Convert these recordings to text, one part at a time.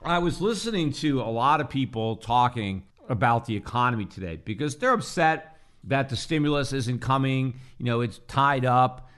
I was listening to a lot of people talking about the economy today because they're upset that the stimulus isn't coming. It's tied up.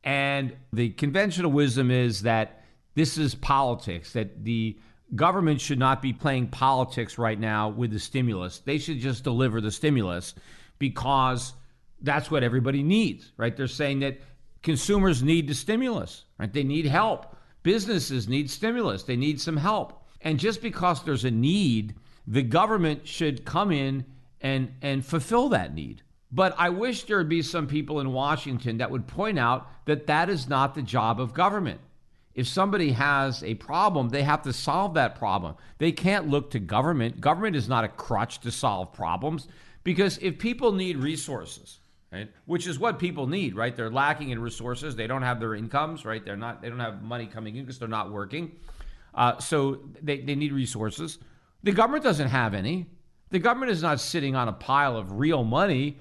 And the conventional wisdom is that this is politics, that the government should not be playing politics right now with the stimulus. They should just deliver the stimulus because that's what everybody needs, right? They're saying that consumers need the stimulus, right? They need help. Businesses need stimulus. They need some help. And just because there's a need, the government should come in and fulfill that need. But I wish there would be some people in Washington that would point out that that is not the job of government. If somebody has a problem, they have to solve that problem. They can't look to government. Government is not a crutch to solve problems, because if people need resources, right, which is what people need, right? They're lacking in resources. They don't have their incomes, right? They don't have money coming in because they're not working. So they need resources. The government doesn't have any. The government is not sitting on a pile of real money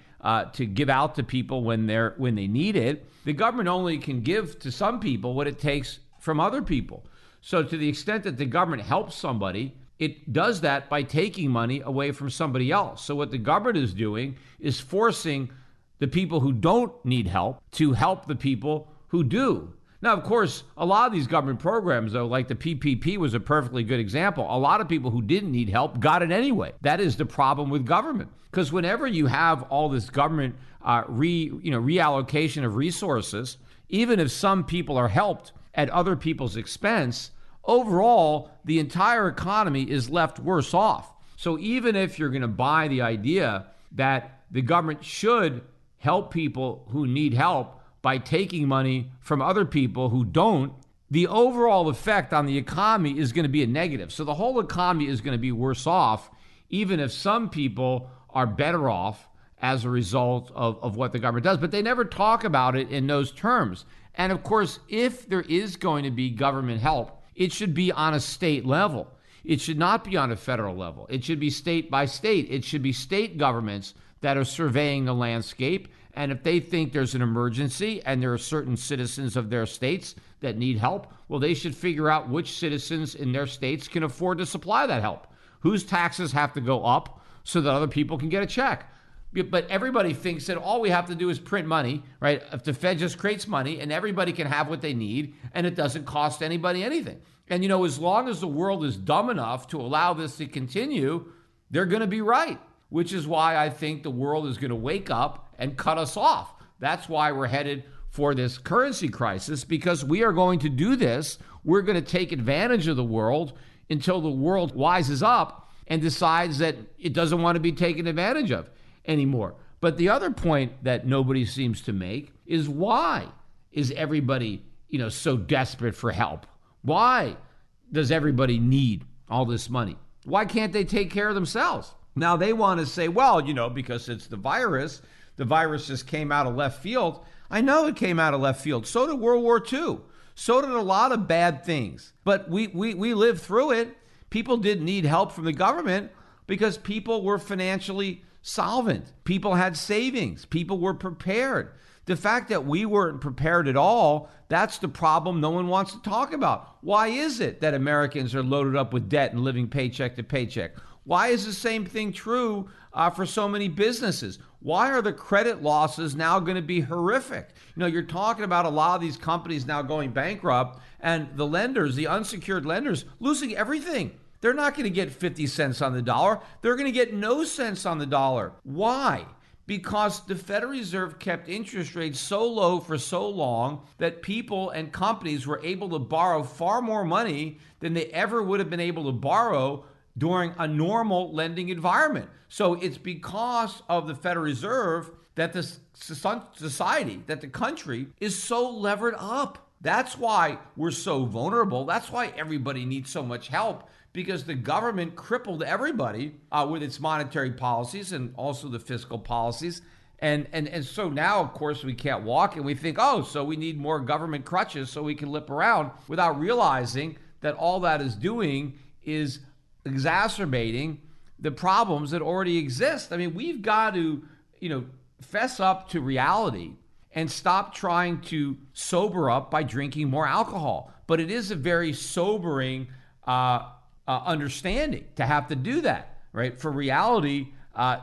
to give out to people when they need it. The government only can give to some people what it takes from other people. So to the extent that the government helps somebody, it does that by taking money away from somebody else. So what the government is doing is forcing the people who don't need help to help the people who do. Now, of course, a lot of these government programs, though, like the PPP was a perfectly good example. A lot of people who didn't need help got it anyway. That is the problem with government. Because whenever you have all this government reallocation of resources, even if some people are helped at other people's expense, overall, the entire economy is left worse off. So even if you're going to buy the idea that the government should help people who need help by taking money from other people who don't, the overall effect on the economy is going to be a negative. So the whole economy is going to be worse off, even if some people are better off as a result of what the government does. But they never talk about it in those terms. And of course, if there is going to be government help, it should be on a state level. It should not be on a federal level. It should be state by state. It should be state governments that are surveying the landscape. And if they think there's an emergency and there are certain citizens of their states that need help, well, they should figure out which citizens in their states can afford to supply that help. Whose taxes have to go up so that other people can get a check. But everybody thinks that all we have to do is print money, right? If the Fed just creates money and everybody can have what they need and it doesn't cost anybody anything. And, as long as the world is dumb enough to allow this to continue, they're going to be right, which is why I think the world is going to wake up and cut us off. That's why we're headed for this currency crisis, because we are going to do this. We're going to take advantage of the world until the world wises up and decides that it doesn't want to be taken advantage of anymore. But the other point that nobody seems to make is, why is everybody, so desperate for help? Why does everybody need all this money? Why can't they take care of themselves? Now they want to say, well, because it's the virus just came out of left field. I know it came out of left field. So did World War II. So did a lot of bad things. But we lived through it. People didn't need help from the government because people were financially solvent. People had savings. People were prepared. The fact that we weren't prepared at all, that's the problem no one wants to talk about. Why is it that Americans are loaded up with debt and living paycheck to paycheck? Why is the same thing true for so many businesses? Why are the credit losses now going to be horrific? You're talking about a lot of these companies now going bankrupt, and the lenders, the unsecured lenders, losing everything. They're not going to get 50 cents on the dollar. They're going to get no cents on the dollar. Why? Because the Federal Reserve kept interest rates so low for so long that people and companies were able to borrow far more money than they ever would have been able to borrow during a normal lending environment. So it's because of the Federal Reserve that the society, that the country is so levered up. That's why we're so vulnerable. That's why everybody needs so much help, because the government crippled everybody with its monetary policies and also the fiscal policies. And so now, of course, we can't walk, and we think, so we need more government crutches so we can limp around, without realizing that all that is doing is exacerbating the problems that already exist. I mean, we've got to, fess up to reality and stop trying to sober up by drinking more alcohol. But it is a very sobering understanding to have to do that, right? For reality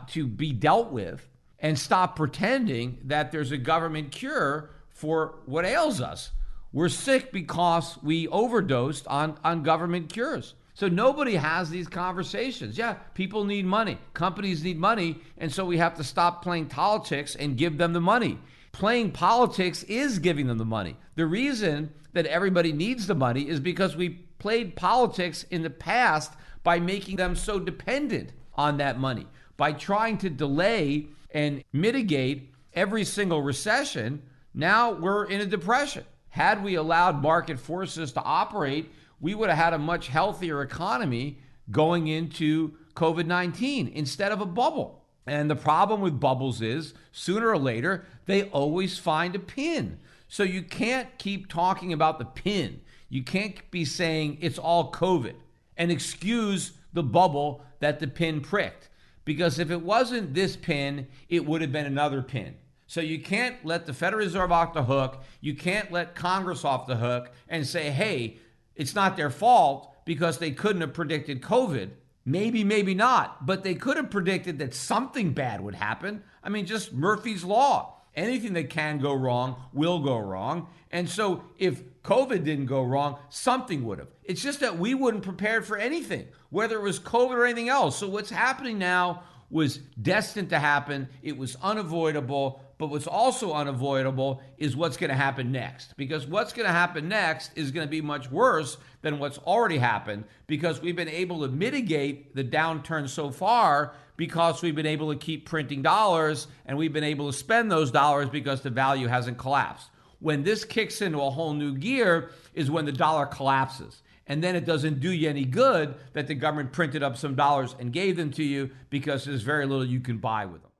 to be dealt with, and stop pretending that there's a government cure for what ails us. We're sick because we overdosed on government cures. So nobody has these conversations. Yeah, people need money. Companies need money. And so we have to stop playing politics and give them the money. Playing politics is giving them the money. The reason that everybody needs the money is because we played politics in the past by making them so dependent on that money. By trying to delay and mitigate every single recession, now we're in a depression. Had we allowed market forces to operate, we would have had a much healthier economy going into COVID-19 instead of a bubble. And the problem with bubbles is sooner or later, they always find a pin. So you can't keep talking about the pin. You can't be saying it's all COVID and excuse the bubble that the pin pricked. Because if it wasn't this pin, it would have been another pin. So you can't let the Federal Reserve off the hook. You can't let Congress off the hook and say, hey, it's not their fault because they couldn't have predicted COVID. Maybe, maybe not, but they could have predicted that something bad would happen. I mean, just Murphy's Law. Anything that can go wrong will go wrong. And so if COVID didn't go wrong, something would have. It's just that we wouldn't prepare for anything, whether it was COVID or anything else. So what's happening now was destined to happen. It was unavoidable. But what's also unavoidable is what's going to happen next. Because what's going to happen next is going to be much worse than what's already happened, because we've been able to mitigate the downturn so far because we've been able to keep printing dollars, and we've been able to spend those dollars because the value hasn't collapsed. When this kicks into a whole new gear is when the dollar collapses. And then it doesn't do you any good that the government printed up some dollars and gave them to you, because there's very little you can buy with them.